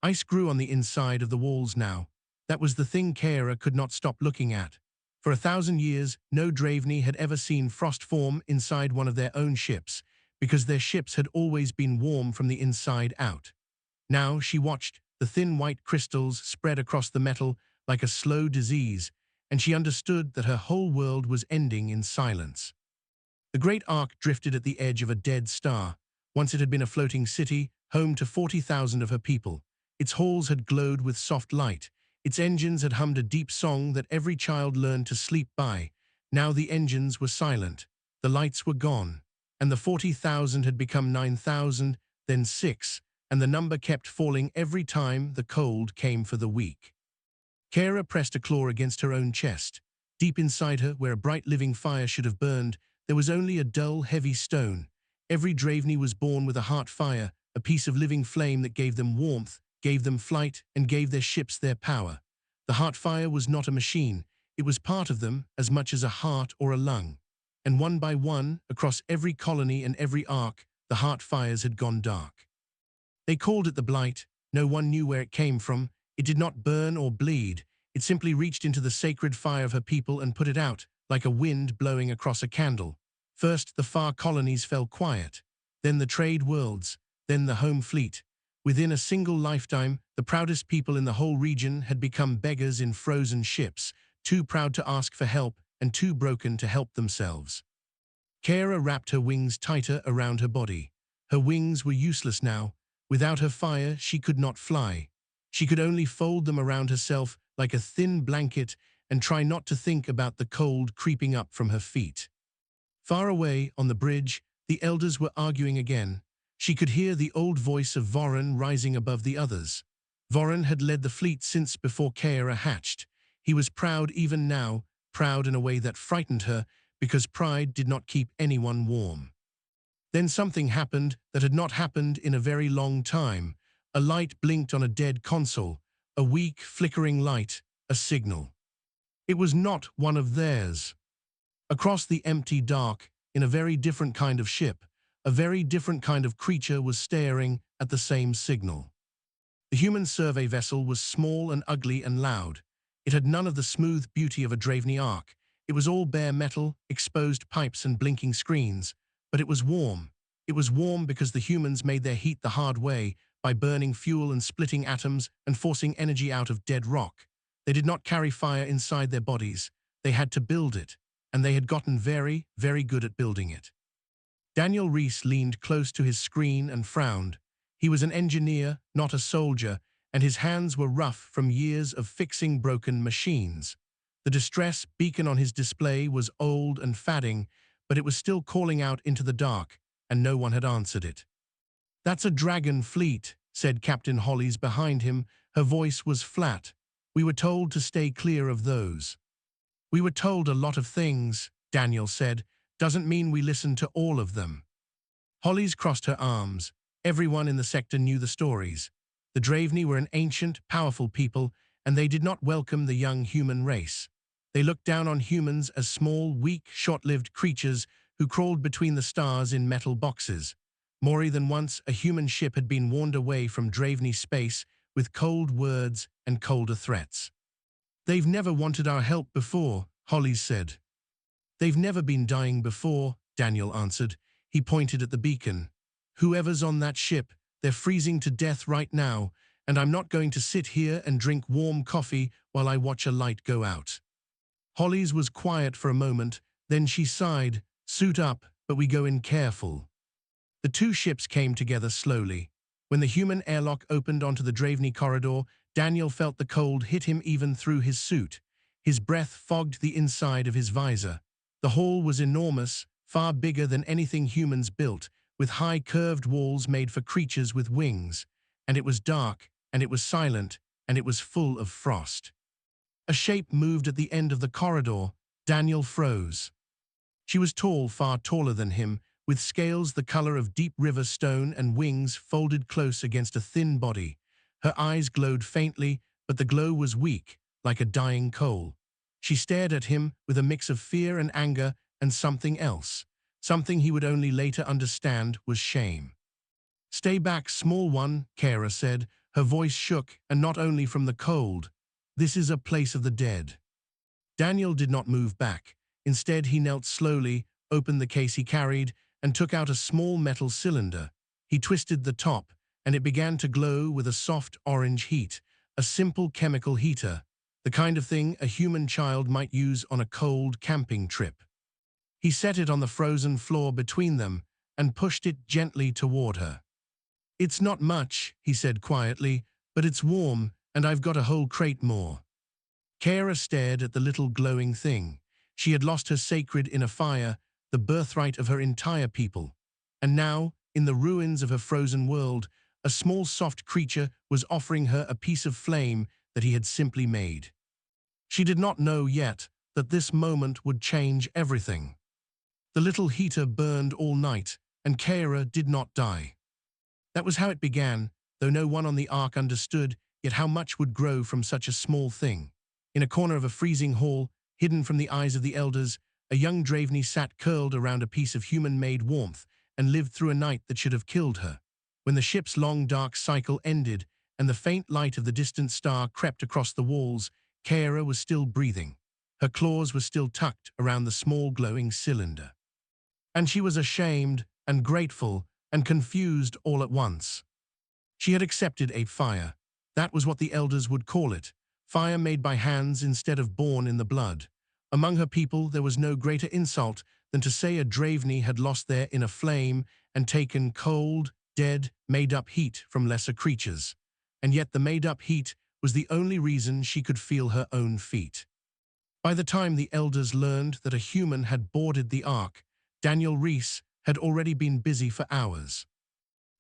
Ice grew on the inside of the walls now. That was the thing Kara could not stop looking at. For 1,000 years, no Draveney had ever seen frost form inside one of their own ships, because their ships had always been warm from the inside out. Now she watched the thin white crystals spread across the metal like a slow disease, and she understood that her whole world was ending in silence. The great ark drifted at the edge of a dead star. Once it had been a floating city, home to 40,000 of her people. Its halls had glowed with soft light. Its engines had hummed a deep song that every child learned to sleep by. Now the engines were silent. The lights were gone. And the 40,000 had become 9,000, then 6, and the number kept falling every time the cold came for the weak. Kara pressed a claw against her own chest. Deep inside her, where a bright living fire should have burned, there was only a dull, heavy stone. Every Draveney was born with a heart fire, a piece of living flame that gave them warmth, gave them flight, and gave their ships their power. The heart fire was not a machine. It was part of them as much as a heart or a lung. And one by one, across every colony and every ark, the heart fires had gone dark. They called it the blight. No one knew where it came from. It did not burn or bleed. It simply reached into the sacred fire of her people and put it out, like a wind blowing across a candle. First, the far colonies fell quiet. Then the trade worlds. Then the home fleet. Within a single lifetime, the proudest people in the whole region had become beggars in frozen ships, too proud to ask for help and too broken to help themselves. Kara wrapped her wings tighter around her body. Her wings were useless now. Without her fire, she could not fly. She could only fold them around herself like a thin blanket and try not to think about the cold creeping up from her feet. Far away, on the bridge, the elders were arguing again. She could hear the old voice of Voron rising above the others. Voron had led the fleet since before Kara hatched. He was proud even now, proud in a way that frightened her, because pride did not keep anyone warm. Then something happened that had not happened in a very long time. A light blinked on a dead console, a weak, flickering light, a signal. It was not one of theirs. Across the empty dark, in a very different kind of ship, a very different kind of creature was staring at the same signal. The human survey vessel was small and ugly and loud. It had none of the smooth beauty of a Draveney ark. It was all bare metal, exposed pipes and blinking screens. But it was warm. It was warm because the humans made their heat the hard way, by burning fuel and splitting atoms and forcing energy out of dead rock. They did not carry fire inside their bodies. They had to build it, and they had gotten very, very good at building it. Daniel Reese leaned close to his screen and frowned. He was an engineer, not a soldier, and his hands were rough from years of fixing broken machines. The distress beacon on his display was old and fading, but it was still calling out into the dark, and no one had answered it. "That's a dragon fleet," said Captain Hollies behind him. Her voice was flat. "We were told to stay clear of those." "We were told a lot of things," Daniel said. "Doesn't mean we listened to all of them." Hollies crossed her arms. Everyone in the sector knew the stories. The Draveney were an ancient, powerful people, and they did not welcome the young human race. They looked down on humans as small, weak, short-lived creatures who crawled between the stars in metal boxes. More than once, a human ship had been warned away from Draveney space with cold words and colder threats. "They've never wanted our help before," Hollies said. "They've never been dying before," Daniel answered. He pointed at the beacon. "Whoever's on that ship, they're freezing to death right now, and I'm not going to sit here and drink warm coffee while I watch a light go out." Hollies was quiet for a moment, then she sighed. "Suit up, but we go in careful." The two ships came together slowly. When the human airlock opened onto the Draveney corridor, Daniel felt the cold hit him even through his suit. His breath fogged the inside of his visor. The hall was enormous, far bigger than anything humans built, with high curved walls made for creatures with wings. And it was dark, and it was silent, and it was full of frost. A shape moved at the end of the corridor. Daniel froze. She was tall, far taller than him, with scales the color of deep river stone and wings folded close against a thin body. Her eyes glowed faintly, but the glow was weak, like a dying coal. She stared at him with a mix of fear and anger and something else. Something he would only later understand was shame. "Stay back, small one," Kara said. Her voice shook, and not only from the cold. "This is a place of the dead." Daniel did not move back. Instead, he knelt slowly, opened the case he carried, and took out a small metal cylinder. He twisted the top, and it began to glow with a soft orange heat, a simple chemical heater, the kind of thing a human child might use on a cold camping trip. He set it on the frozen floor between them and pushed it gently toward her. "It's not much," he said quietly, "but it's warm, and I've got a whole crate more." Kara stared at the little glowing thing. She had lost her sacred in a fire, the birthright of her entire people. And now, in the ruins of her frozen world, a small soft creature was offering her a piece of flame that he had simply made. She did not know yet that this moment would change everything. The little heater burned all night, and Kara did not die. That was how it began, though no one on the Ark understood yet how much would grow from such a small thing. In a corner of a freezing hall, hidden from the eyes of the elders, a young Draveney sat curled around a piece of human-made warmth and lived through a night that should have killed her. When the ship's long dark cycle ended and the faint light of the distant star crept across the walls, Kara was still breathing. Her claws were still tucked around the small glowing cylinder. And she was ashamed and grateful and confused all at once. She had accepted a fire. That was what the elders would call it. Fire made by hands instead of born in the blood. Among her people there was no greater insult than to say a Draveney had lost their inner flame and taken cold, dead, made-up heat from lesser creatures. And yet the made-up heat was the only reason she could feel her own feet. By the time the elders learned that a human had boarded the Ark, Daniel Reese had already been busy for hours.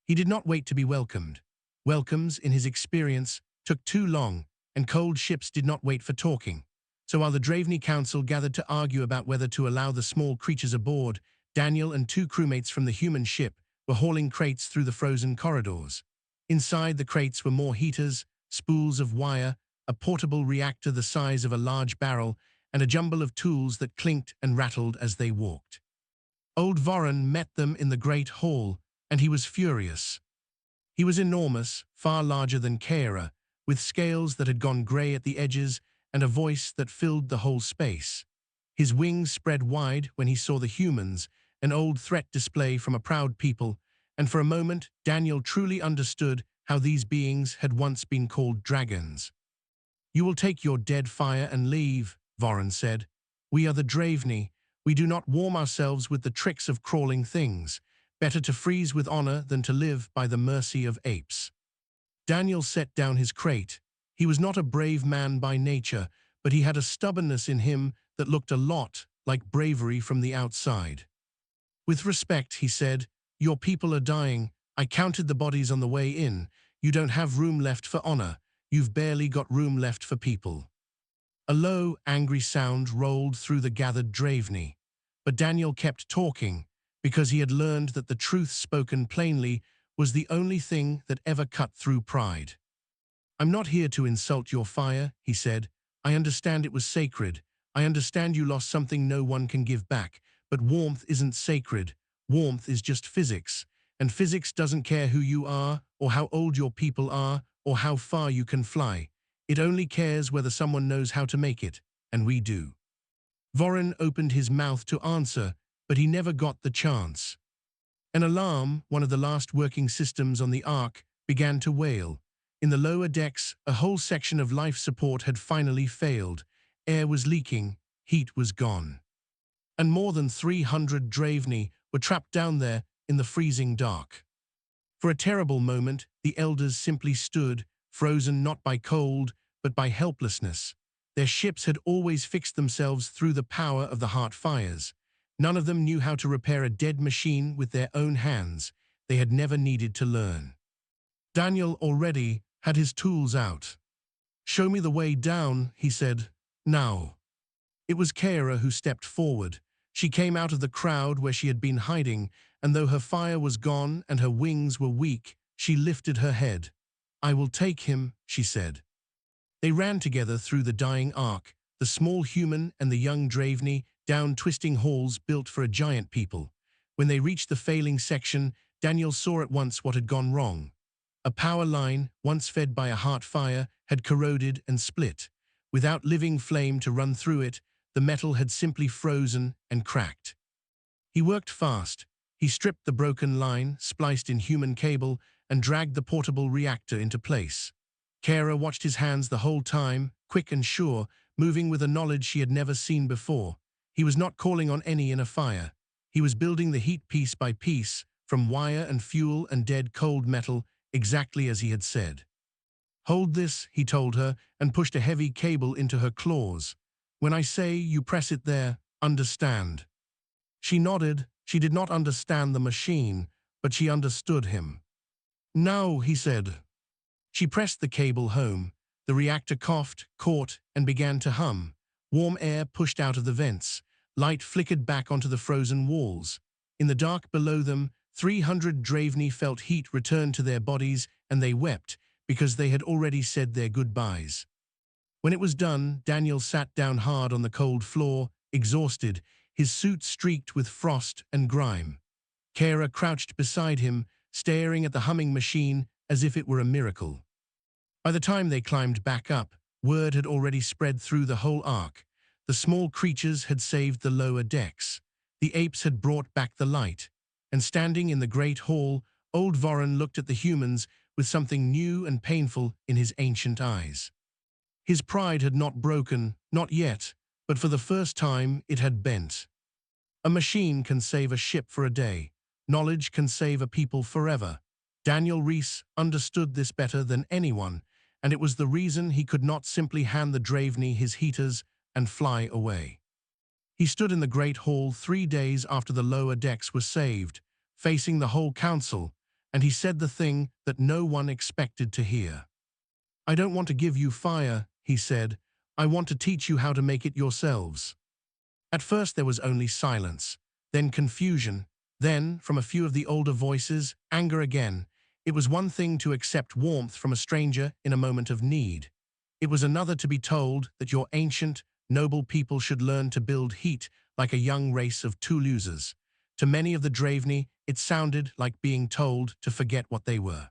He did not wait to be welcomed. Welcomes, in his experience, took too long, and cold ships did not wait for talking. So while the Draveney Council gathered to argue about whether to allow the small creatures aboard, Daniel and two crewmates from the human ship were hauling crates through the frozen corridors. Inside the crates were more heaters, spools of wire, a portable reactor the size of a large barrel, and a jumble of tools that clinked and rattled as they walked. Old Voron met them in the great hall, and he was furious. He was enormous, far larger than Kara, with scales that had gone grey at the edges and a voice that filled the whole space. His wings spread wide when he saw the humans, an old threat display from a proud people, and for a moment Daniel truly understood how these beings had once been called dragons. "You will take your dead fire and leave," Voron said. "We are the Draveney. We do not warm ourselves with the tricks of crawling things. Better to freeze with honor than to live by the mercy of apes." Daniel set down his crate. He was not a brave man by nature, but he had a stubbornness in him that looked a lot like bravery from the outside. "With respect," he said, "your people are dying. I counted the bodies on the way in. You don't have room left for honor. You've barely got room left for people." A low, angry sound rolled through the gathered Draveney. But Daniel kept talking, because he had learned that the truth spoken plainly was the only thing that ever cut through pride. "I'm not here to insult your fire," he said. "I understand it was sacred. I understand you lost something no one can give back. But warmth isn't sacred. Warmth is just physics. And physics doesn't care who you are, or how old your people are, or how far you can fly. It only cares whether someone knows how to make it, and we do." Voron opened his mouth to answer, but he never got the chance. An alarm, one of the last working systems on the Ark, began to wail. In the lower decks, a whole section of life support had finally failed. Air was leaking, heat was gone. And more than 300 Draveney were trapped down there in the freezing dark. For a terrible moment, the elders simply stood, frozen not by cold, but by helplessness. Their ships had always fixed themselves through the power of the heart fires. None of them knew how to repair a dead machine with their own hands. They had never needed to learn. Daniel already had his tools out. "Show me the way down," he said. "Now." It was Kara who stepped forward. She came out of the crowd where she had been hiding, and though her fire was gone and her wings were weak, she lifted her head. "I will take him," she said. They ran together through the dying Ark, the small human and the young Draveney, down twisting halls built for a giant people. When they reached the failing section, Daniel saw at once what had gone wrong. A power line, once fed by a heart fire, had corroded and split. Without living flame to run through it, the metal had simply frozen and cracked. He worked fast. He stripped the broken line, spliced in human cable, and dragged the portable reactor into place. Kara watched his hands the whole time, quick and sure, moving with a knowledge she had never seen before. He was not calling on any inner fire. He was building the heat piece by piece, from wire and fuel and dead cold metal, exactly as he had said. "Hold this," he told her, and pushed a heavy cable into her claws. "When I say you press it there, understand." She nodded. She did not understand the machine, but she understood him. "No," he said. She pressed the cable home. The reactor coughed, caught, and began to hum. Warm air pushed out of the vents. Light flickered back onto the frozen walls. In the dark below them, 300 Draveney felt heat return to their bodies, and they wept, because they had already said their goodbyes. When it was done, Daniel sat down hard on the cold floor, exhausted, his suit streaked with frost and grime. Kara crouched beside him, staring at the humming machine as if it were a miracle. By the time they climbed back up, word had already spread through the whole ark. The small creatures had saved the lower decks. The apes had brought back the light. And standing in the great hall, old Voron looked at the humans with something new and painful in his ancient eyes. His pride had not broken, not yet, but for the first time it had bent. A machine can save a ship for a day. Knowledge can save a people forever. Daniel Reese understood this better than anyone, and it was the reason he could not simply hand the Draveney his heaters and fly away. He stood in the great hall 3 days after the lower decks were saved, facing the whole council, and he said the thing that no one expected to hear. "I don't want to give you fire," he said. "I want to teach you how to make it yourselves." At first there was only silence, then confusion, then, from a few of the older voices, anger again. It was one thing to accept warmth from a stranger in a moment of need. It was another to be told that your ancient, noble people should learn to build heat like a young race of Toulousers. To many of the Draveney, it sounded like being told to forget what they were.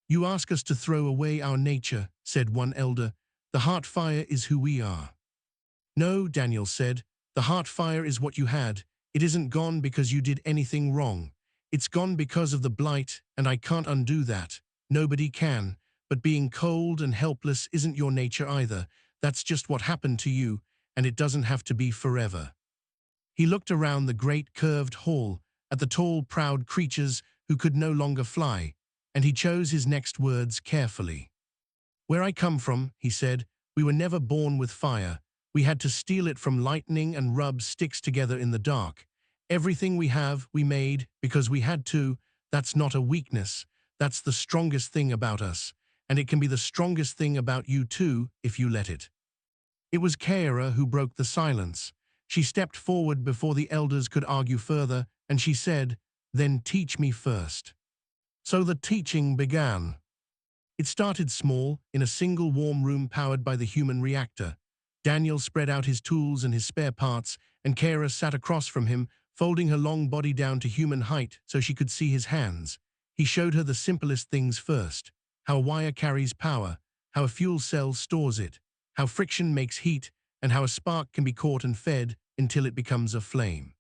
"You ask us to throw away our nature," said one elder. "The heart fire is who we are." "No," Daniel said. "The heart fire is what you had. It isn't gone because you did anything wrong. It's gone because of the blight, and I can't undo that. Nobody can. But being cold and helpless isn't your nature either. That's just what happened to you, and it doesn't have to be forever." He looked around the great curved hall, at the tall, proud creatures who could no longer fly, and he chose his next words carefully. "Where I come from," he said, "we were never born with fire. We had to steal it from lightning and rub sticks together in the dark. Everything we have, we made because we had to. That's not a weakness. That's the strongest thing about us. And it can be the strongest thing about you too, if you let it." It was Kara who broke the silence. She stepped forward before the elders could argue further, and she said, "Then teach me first." So the teaching began. It started small, in a single warm room powered by the human reactor. Daniel spread out his tools and his spare parts, and Kara sat across from him, folding her long body down to human height so she could see his hands. He showed her the simplest things first: how a wire carries power, how a fuel cell stores it, how friction makes heat, and how a spark can be caught and fed until it becomes a flame.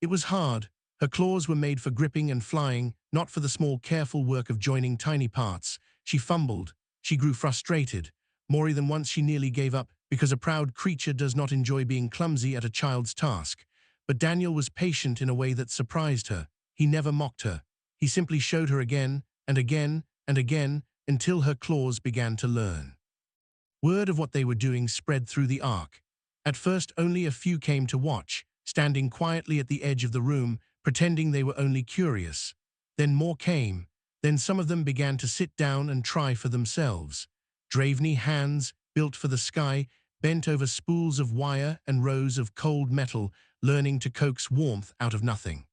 It was hard. Her claws were made for gripping and flying, not for the small, careful work of joining tiny parts. She fumbled. She grew frustrated. More than once she nearly gave up, because a proud creature does not enjoy being clumsy at a child's task. But Daniel was patient in a way that surprised her. He never mocked her. He simply showed her again and again and again until her claws began to learn. Word of what they were doing spread through the ark. At first only a few came to watch, standing quietly at the edge of the room, pretending they were only curious. Then more came. Then some of them began to sit down and try for themselves. Draveney hands, built for the sky, bent over spools of wire and rows of cold metal, learning to coax warmth out of nothing.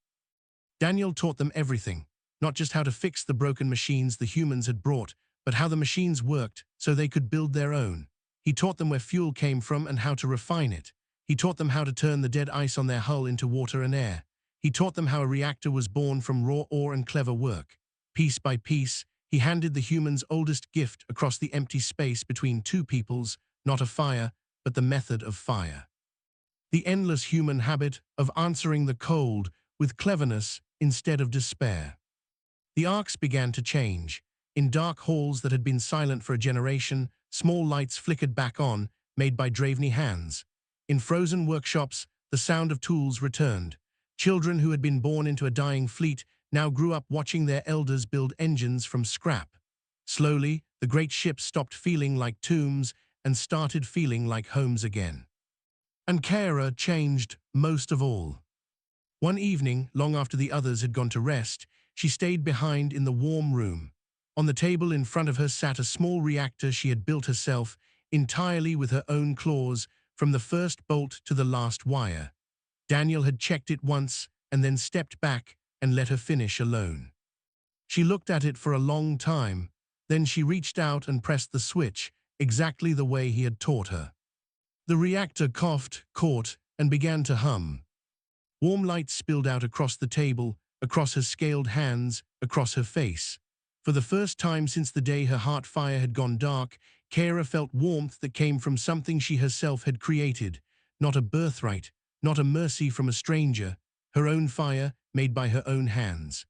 Daniel taught them everything, not just how to fix the broken machines the humans had brought, but how the machines worked so they could build their own. He taught them where fuel came from and how to refine it. He taught them how to turn the dead ice on their hull into water and air. He taught them how a reactor was born from raw ore and clever work. Piece by piece, he handed the human's oldest gift across the empty space between two peoples, not a fire, but the method of fire. The endless human habit of answering the cold with cleverness instead of despair. The arcs began to change. In dark halls that had been silent for a generation, small lights flickered back on, made by Draveney hands. In frozen workshops, the sound of tools returned. Children who had been born into a dying fleet now grew up watching their elders build engines from scrap. Slowly, the great ships stopped feeling like tombs and started feeling like homes again. And Kara changed most of all. One evening, long after the others had gone to rest, she stayed behind in the warm room. On the table in front of her sat a small reactor she had built herself, entirely with her own claws, from the first bolt to the last wire. Daniel had checked it once and then stepped back and let her finish alone. She looked at it for a long time, then she reached out and pressed the switch, exactly the way he had taught her. The reactor coughed, caught, and began to hum. Warm light spilled out across the table, across her scaled hands, across her face. For the first time since the day her heart fire had gone dark, Kara felt warmth that came from something she herself had created, not a birthright, not a mercy from a stranger, her own fire made by her own hands.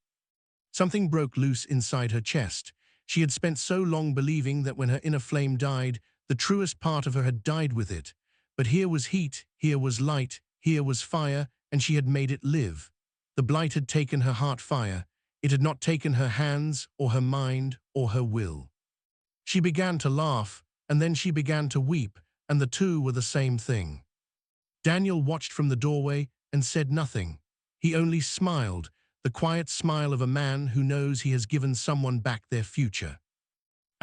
Something broke loose inside her chest. She had spent so long believing that when her inner flame died, the truest part of her had died with it. But here was heat, here was light, here was fire, and she had made it live. The blight had taken her heart fire. It had not taken her hands, or her mind, or her will. She began to laugh, and then she began to weep, and the two were the same thing. Daniel watched from the doorway and said nothing. He only smiled, the quiet smile of a man who knows he has given someone back their future.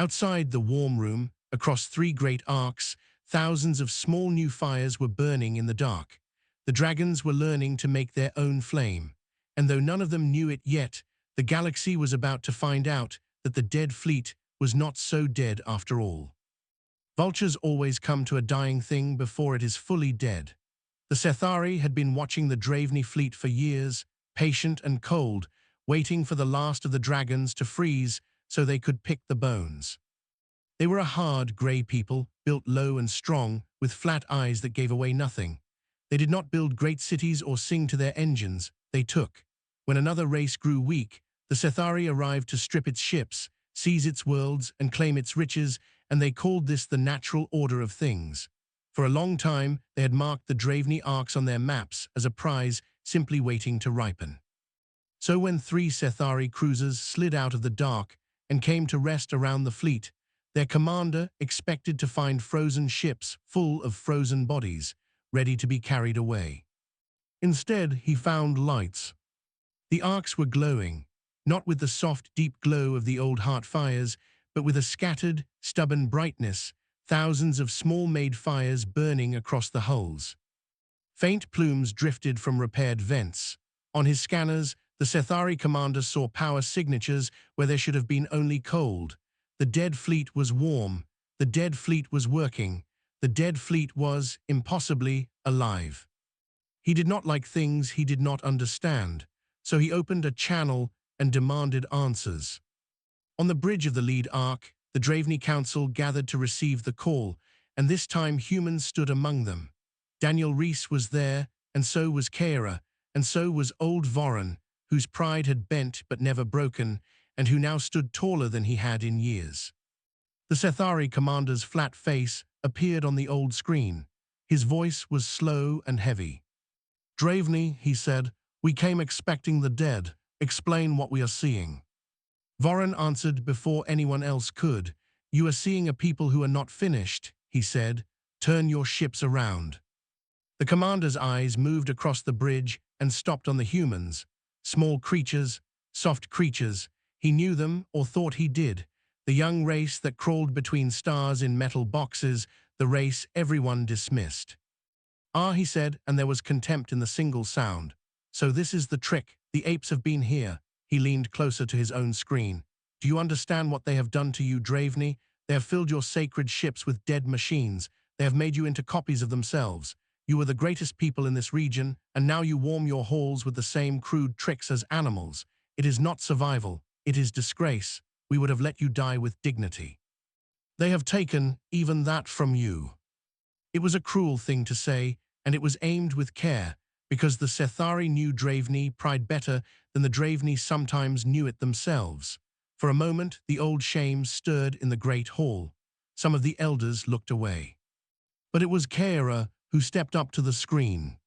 Outside the warm room, across 3 great arcs, thousands of small new fires were burning in the dark. The dragons were learning to make their own flame, and though none of them knew it yet, the galaxy was about to find out that the dead fleet was not so dead after all. Vultures always come to a dying thing before it is fully dead. The Sethari had been watching the Draveney fleet for years, patient and cold, waiting for the last of the dragons to freeze so they could pick the bones. They were a hard, grey people, built low and strong, with flat eyes that gave away nothing. They did not build great cities or sing to their engines, they took. When another race grew weak, the Sethari arrived to strip its ships, seize its worlds, and claim its riches, and they called this the natural order of things. For a long time, they had marked the Draveney arcs on their maps as a prize simply waiting to ripen. So when 3 Sethari cruisers slid out of the dark and came to rest around the fleet, their commander expected to find frozen ships full of frozen bodies, ready to be carried away. Instead, he found lights. The arcs were glowing, not with the soft, deep glow of the old heart fires, but with a scattered, stubborn brightness, thousands of small-made fires burning across the hulls. Faint plumes drifted from repaired vents. On his scanners, the Sethari commander saw power signatures where there should have been only cold. The dead fleet was warm. The dead fleet was working. The dead fleet was, impossibly, alive. He did not like things he did not understand, so he opened a channel and demanded answers. On the bridge of the lead arc, the Draveney Council gathered to receive the call, and this time humans stood among them. Daniel Reese was there, and so was Kara, and so was old Voron, whose pride had bent but never broken, and who now stood taller than he had in years. The Sethari commander's flat face appeared on the old screen. His voice was slow and heavy. "Draveney," he said, "we came expecting the dead. Explain what we are seeing." Voron answered before anyone else could. "You are seeing a people who are not finished," he said. "Turn your ships around." The commander's eyes moved across the bridge and stopped on the humans. Small creatures, soft creatures. He knew them, or thought he did. The young race that crawled between stars in metal boxes, the race everyone dismissed. "Ah," he said, and there was contempt in the single sound. "So this is the trick. The apes have been here." He leaned closer to his own screen. "Do you understand what they have done to you, Draveney? They have filled your sacred ships with dead machines. They have made you into copies of themselves. You were the greatest people in this region, and now you warm your halls with the same crude tricks as animals. It is not survival. It is disgrace. we would have let you die with dignity. They have taken even that from you." It was a cruel thing to say, and it was aimed with care, because the Sethari knew Draveney pride better than the Draveney sometimes knew it themselves. For a moment, the old shames stirred in the great hall. Some of the elders looked away. But it was Kara who stepped up to the screen.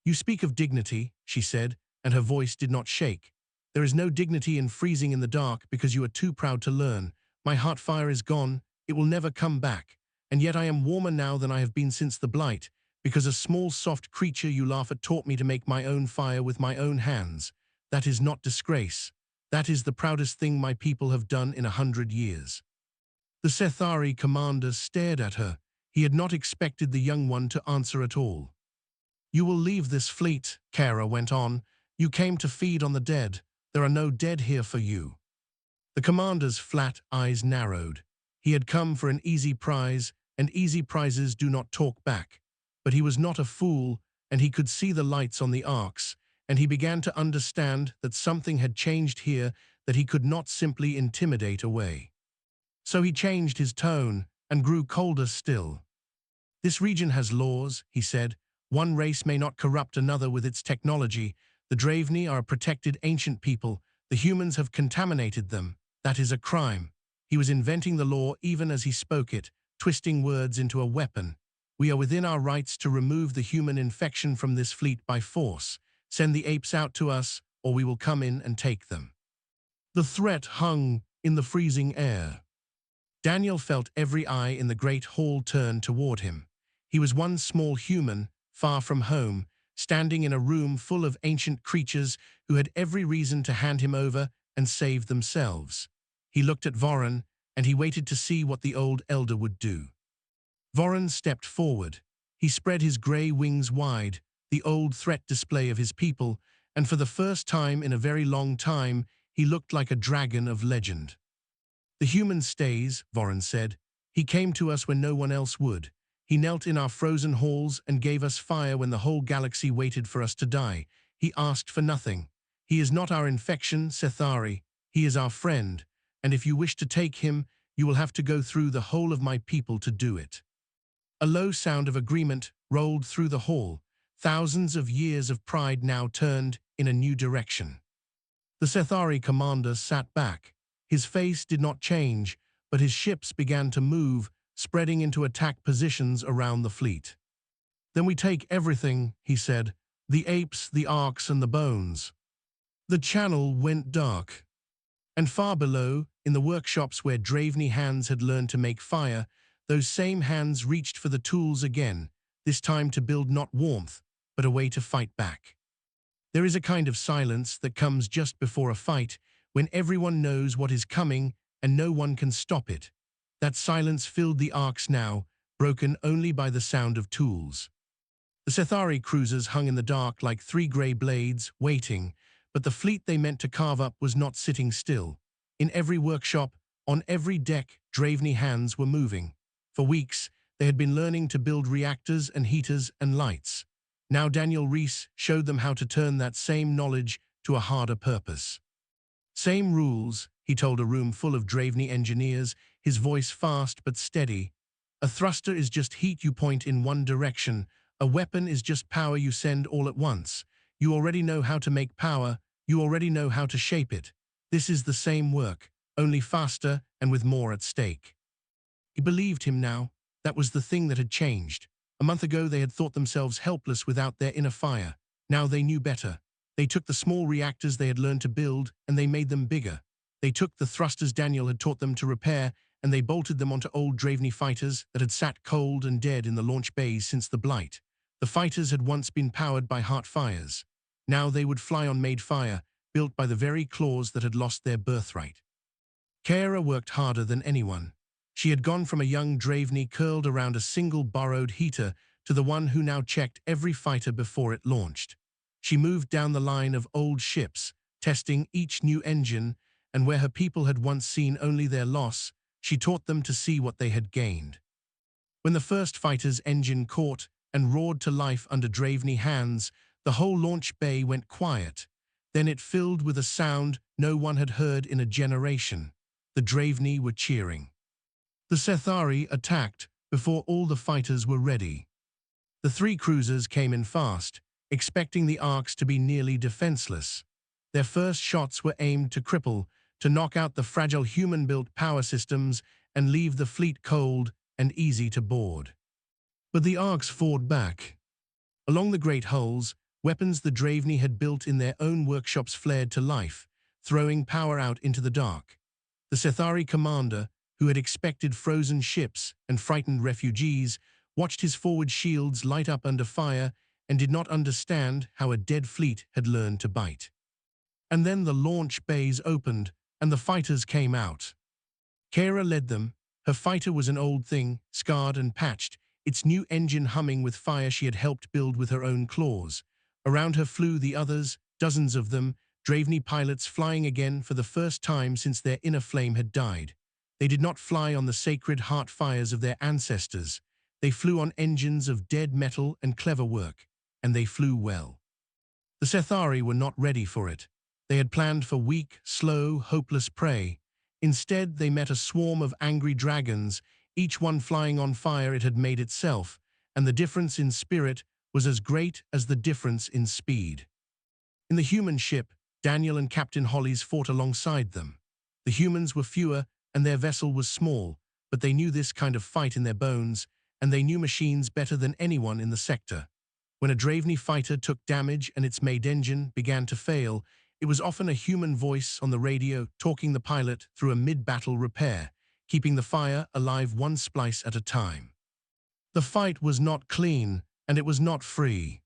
"You speak of dignity," she said, and her voice did not shake. "There is no dignity in freezing in the dark because you are too proud to learn. My heart fire is gone, it will never come back. And yet I am warmer now than I have been since the blight, because a small soft creature you laugh at taught me to make my own fire with my own hands. That is not disgrace. That is the proudest thing my people have done in 100 years." The Sethari commander stared at her. He had not expected the young one to answer at all. "You will leave this fleet," Kara went on. "You came to feed on the dead. There are no dead here for you." The commander's flat eyes narrowed. He had come for an easy prize, and easy prizes do not talk back. But he was not a fool, and he could see the lights on the arcs, and he began to understand that something had changed here that he could not simply intimidate away. So he changed his tone and grew colder still. "This region has laws," he said. "One race may not corrupt another with its technology. The Draveney are a protected ancient people. The humans have contaminated them. That is a crime." He was inventing the law even as he spoke it, twisting words into a weapon. "We are within our rights to remove the human infection from this fleet by force. Send the apes out to us, or we will come in and take them." The threat hung in the freezing air. Daniel felt every eye in the great hall turn toward him. He was one small human, far from home, standing in a room full of ancient creatures who had every reason to hand him over and save themselves. He looked at Voron, and he waited to see what the old elder would do. Voron stepped forward. He spread his grey wings wide, the old threat display of his people, and for the first time in a very long time, he looked like a dragon of legend. "The human stays," Voron said. "He came to us when no one else would. He knelt in our frozen halls and gave us fire when the whole galaxy waited for us to die. He asked for nothing. He is not our infection, Sethari. He is our friend, and if you wish to take him, you will have to go through the whole of my people to do it." A low sound of agreement rolled through the hall. Thousands of years of pride now turned in a new direction. The Sethari commander sat back. His face did not change, but his ships began to move, spreading into attack positions around the fleet. "Then we take everything," he said. "The apes, the arcs, and the bones." The channel went dark. And far below, in the workshops where Draveney hands had learned to make fire, those same hands reached for the tools again, this time to build not warmth, but a way to fight back. There is a kind of silence that comes just before a fight, when everyone knows what is coming and no one can stop it. That silence filled the arcs now, broken only by the sound of tools. The Sethari cruisers hung in the dark like three grey blades, waiting, but the fleet they meant to carve up was not sitting still. In every workshop, on every deck, Draveney hands were moving. For weeks, they had been learning to build reactors and heaters and lights. Now Daniel Reese showed them how to turn that same knowledge to a harder purpose. "Same rules," he told a room full of Draveney engineers, his voice fast but steady. "A thruster is just heat you point in one direction. A weapon is just power you send all at once. You already know how to make power. You already know how to shape it. This is the same work, only faster and with more at stake." He believed him now. That was the thing that had changed. A month ago they had thought themselves helpless without their inner fire. Now they knew better. They took the small reactors they had learned to build and they made them bigger. They took the thrusters Daniel had taught them to repair and they bolted them onto old Draveney fighters that had sat cold and dead in the launch bays since the blight. The fighters had once been powered by heart fires. Now they would fly on made fire, built by the very claws that had lost their birthright. Kara worked harder than anyone. She had gone from a young Draveney curled around a single borrowed heater to the one who now checked every fighter before it launched. She moved down the line of old ships, testing each new engine, and where her people had once seen only their loss, she taught them to see what they had gained. When the first fighter's engine caught and roared to life under Draveney hands, the whole launch bay went quiet. Then it filled with a sound no one had heard in a generation. The Draveney were cheering. The Sethari attacked before all the fighters were ready. The three cruisers came in fast, expecting the Arcs to be nearly defenseless. Their first shots were aimed to cripple, to knock out the fragile human-built power systems and leave the fleet cold and easy to board. But the Arcs fought back. Along the great hulls, weapons the Draveney had built in their own workshops flared to life, throwing power out into the dark. The Sethari commander, who had expected frozen ships and frightened refugees, watched his forward shields light up under fire and did not understand how a dead fleet had learned to bite. And then the launch bays opened and the fighters came out. Kara led them. Her fighter was an old thing, scarred and patched, its new engine humming with fire she had helped build with her own claws. Around her flew the others, dozens of them, Draveney pilots flying again for the first time since their inner flame had died. They did not fly on the sacred heart fires of their ancestors. They flew on engines of dead metal and clever work, and they flew well. The Sethari were not ready for it. They had planned for weak, slow, hopeless prey. Instead, they met a swarm of angry dragons, each one flying on fire it had made itself, and the difference in spirit was as great as the difference in speed. In the human ship, Daniel and Captain Hollies fought alongside them. The humans were fewer and their vessel was small, but they knew this kind of fight in their bones, and they knew machines better than anyone in the sector. When a Draveney fighter took damage and its main engine began to fail, it was often a human voice on the radio talking the pilot through a mid-battle repair, keeping the fire alive one splice at a time. The fight was not clean, and it was not free.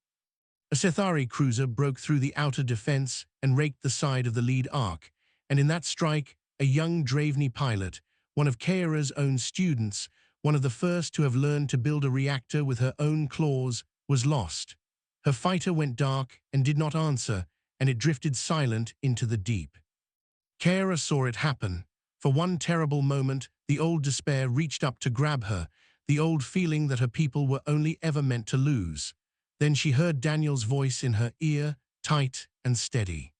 A Sethari cruiser broke through the outer defense and raked the side of the lead arc, and in that strike, a young Draveney pilot, one of Kaera's own students, one of the first to have learned to build a reactor with her own claws, was lost. Her fighter went dark and did not answer, and it drifted silent into the deep. Kaera saw it happen. For one terrible moment, the old despair reached up to grab her, the old feeling that her people were only ever meant to lose. Then she heard Daniel's voice in her ear, tight and steady.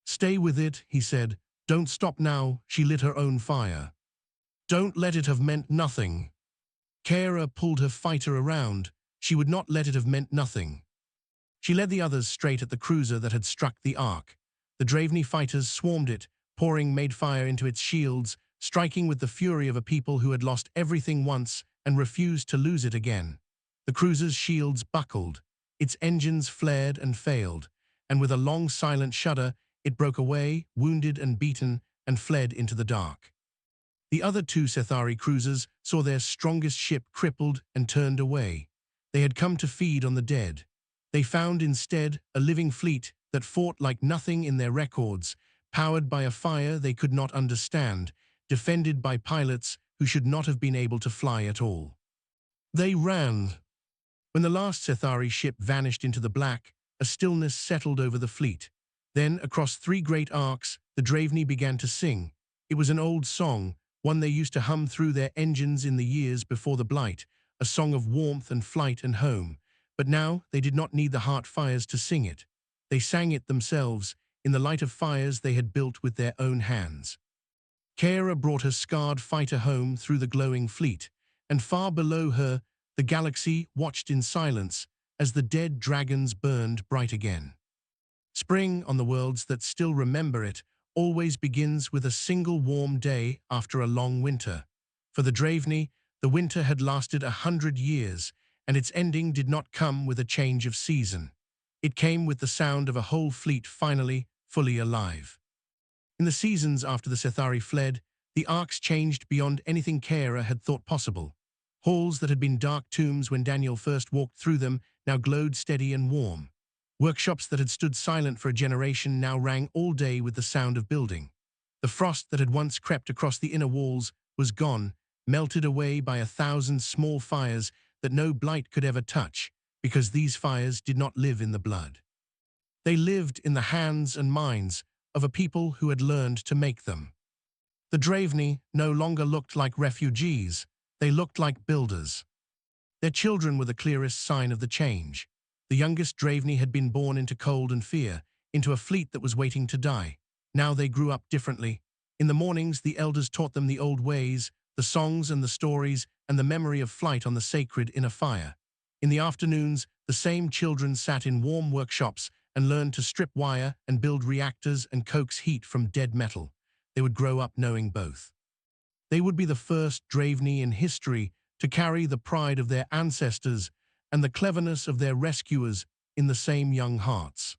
"Stay with it," he said. "Don't stop now." She lit her own fire. "Don't let it have meant nothing." Kaera pulled her fighter around. She would not let it have meant nothing. She led the others straight at the cruiser that had struck the arc. The Draveney fighters swarmed it, pouring made fire into its shields, striking with the fury of a people who had lost everything once and refused to lose it again. The cruiser's shields buckled, its engines flared and failed, and with a long silent shudder, it broke away, wounded and beaten, and fled into the dark. The other two Sethari cruisers saw their strongest ship crippled and turned away. They had come to feed on the dead. They found instead a living fleet that fought like nothing in their records, powered by a fire they could not understand, defended by pilots who should not have been able to fly at all. They ran. When the last Sethari ship vanished into the black, a stillness settled over the fleet. Then, across three great arcs, the Draveney began to sing. It was an old song, one they used to hum through their engines in the years before the Blight, a song of warmth and flight and home. But now they did not need the heart fires to sing it. They sang it themselves, in the light of fires they had built with their own hands. Kaera brought her scarred fighter home through the glowing fleet, and far below her, the galaxy watched in silence as the dead dragons burned bright again. Spring, on the worlds that still remember it, always begins with a single warm day after a long winter. For the Draveney, the winter had lasted 100 years, and its ending did not come with a change of season. It came with the sound of a whole fleet finally, fully alive. In the seasons after the Sethari fled, the arcs changed beyond anything Kaera had thought possible. Halls that had been dark tombs when Daniel first walked through them now glowed steady and warm. Workshops that had stood silent for a generation now rang all day with the sound of building. The frost that had once crept across the inner walls was gone, melted away by 1,000 small fires that no blight could ever touch, because these fires did not live in the blood. They lived in the hands and minds of a people who had learned to make them. The Draveney no longer looked like refugees, they looked like builders. Their children were the clearest sign of the change. The youngest Draveney had been born into cold and fear, into a fleet that was waiting to die. Now they grew up differently. In the mornings, the elders taught them the old ways, the songs and the stories, and the memory of flight on the sacred inner fire. In the afternoons, the same children sat in warm workshops and learned to strip wire and build reactors and coax heat from dead metal. They would grow up knowing both. They would be the first Draveney in history to carry the pride of their ancestors and the cleverness of their rescuers in the same young hearts.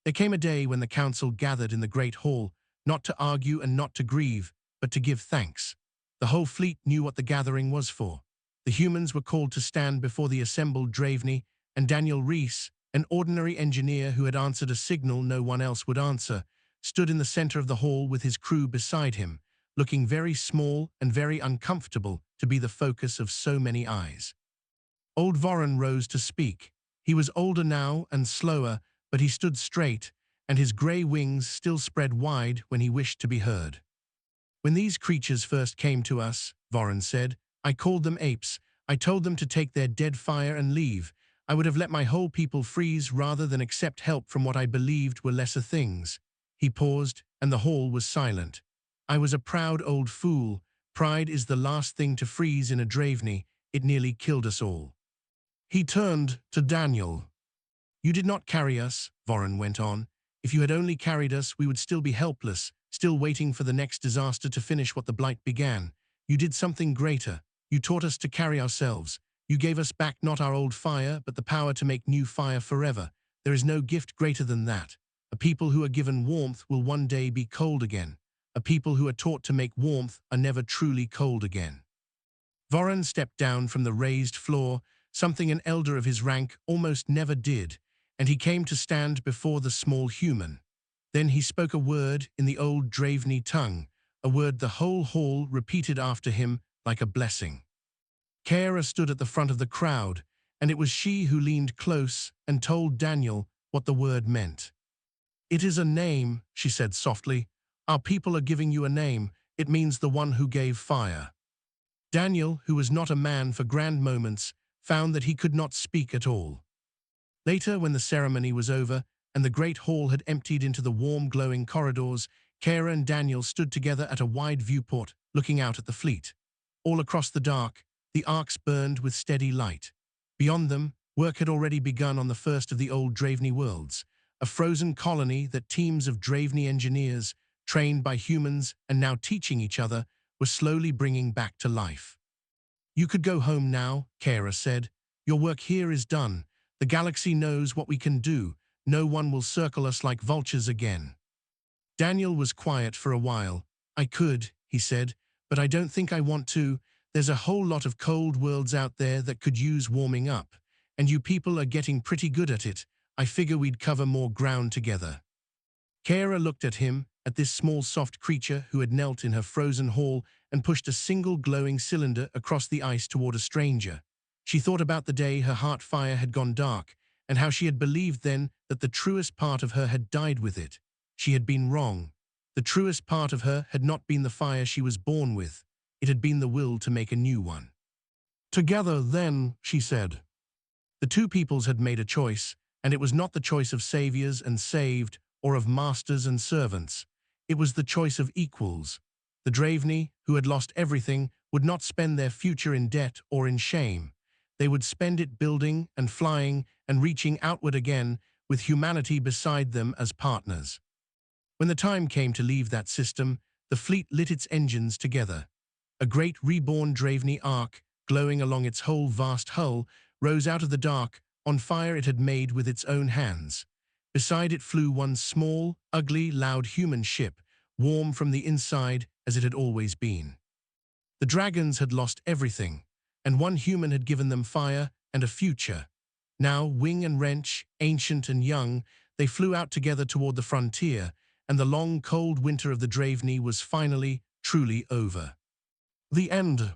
There came a day when the council gathered in the great hall, not to argue and not to grieve, but to give thanks. The whole fleet knew what the gathering was for. The humans were called to stand before the assembled Draveney, and Daniel Reese, an ordinary engineer who had answered a signal no one else would answer, stood in the center of the hall with his crew beside him, looking very small and very uncomfortable to be the focus of so many eyes. Old Voron rose to speak. He was older now and slower, but he stood straight, and his grey wings still spread wide when he wished to be heard. When these creatures first came to us, Voron said, I called them apes. I told them to take their dead fire and leave. I would have let my whole people freeze rather than accept help from what I believed were lesser things. He paused, and the hall was silent. I was a proud old fool. Pride is the last thing to freeze in a Draveney. It nearly killed us all. He turned to Daniel. You did not carry us, Voron went on. If you had only carried us, we would still be helpless, still waiting for the next disaster to finish what the blight began. You did something greater. You taught us to carry ourselves. You gave us back not our old fire, but the power to make new fire forever. There is no gift greater than that. A people who are given warmth will one day be cold again. A people who are taught to make warmth are never truly cold again. Voron stepped down from the raised floor, something an elder of his rank almost never did, and he came to stand before the small human. Then he spoke a word in the old Draveney tongue, a word the whole hall repeated after him like a blessing. Kara stood at the front of the crowd, and it was she who leaned close and told Daniel what the word meant. It is a name, she said softly. Our people are giving you a name. It means the one who gave fire. Daniel, who was not a man for grand moments, found that he could not speak at all. Later, when the ceremony was over and the great hall had emptied into the warm, glowing corridors, Kara and Daniel stood together at a wide viewport, looking out at the fleet. All across the dark, the arcs burned with steady light. Beyond them, work had already begun on the first of the old Draveney worlds, a frozen colony that teams of Draveney engineers, trained by humans and now teaching each other, were slowly bringing back to life. You could go home now, Kara said. Your work here is done. The galaxy knows what we can do. No one will circle us like vultures again. Daniel was quiet for a while. I could, he said, but I don't think I want to. There's a whole lot of cold worlds out there that could use warming up, and you people are getting pretty good at it. I figure we'd cover more ground together. Kara looked at him, at this small soft creature who had knelt in her frozen hall and pushed a single glowing cylinder across the ice toward a stranger. She thought about the day her heart fire had gone dark, and how she had believed then that the truest part of her had died with it. She had been wrong. The truest part of her had not been the fire she was born with. It had been the will to make a new one. Together, then, she said. The two peoples had made a choice, and it was not the choice of saviors and saved, or of masters and servants. It was the choice of equals. The Draveney, who had lost everything, would not spend their future in debt or in shame. They would spend it building and flying and reaching outward again, with humanity beside them as partners. When the time came to leave that system, the fleet lit its engines together. A great reborn Draveney arc, glowing along its whole vast hull, rose out of the dark, on fire it had made with its own hands. Beside it flew one small, ugly, loud human ship, warm from the inside as it had always been. The dragons had lost everything, and one human had given them fire and a future. Now, wing and wrench, ancient and young, they flew out together toward the frontier, and the long, cold winter of the Draveney was finally, truly over. The end.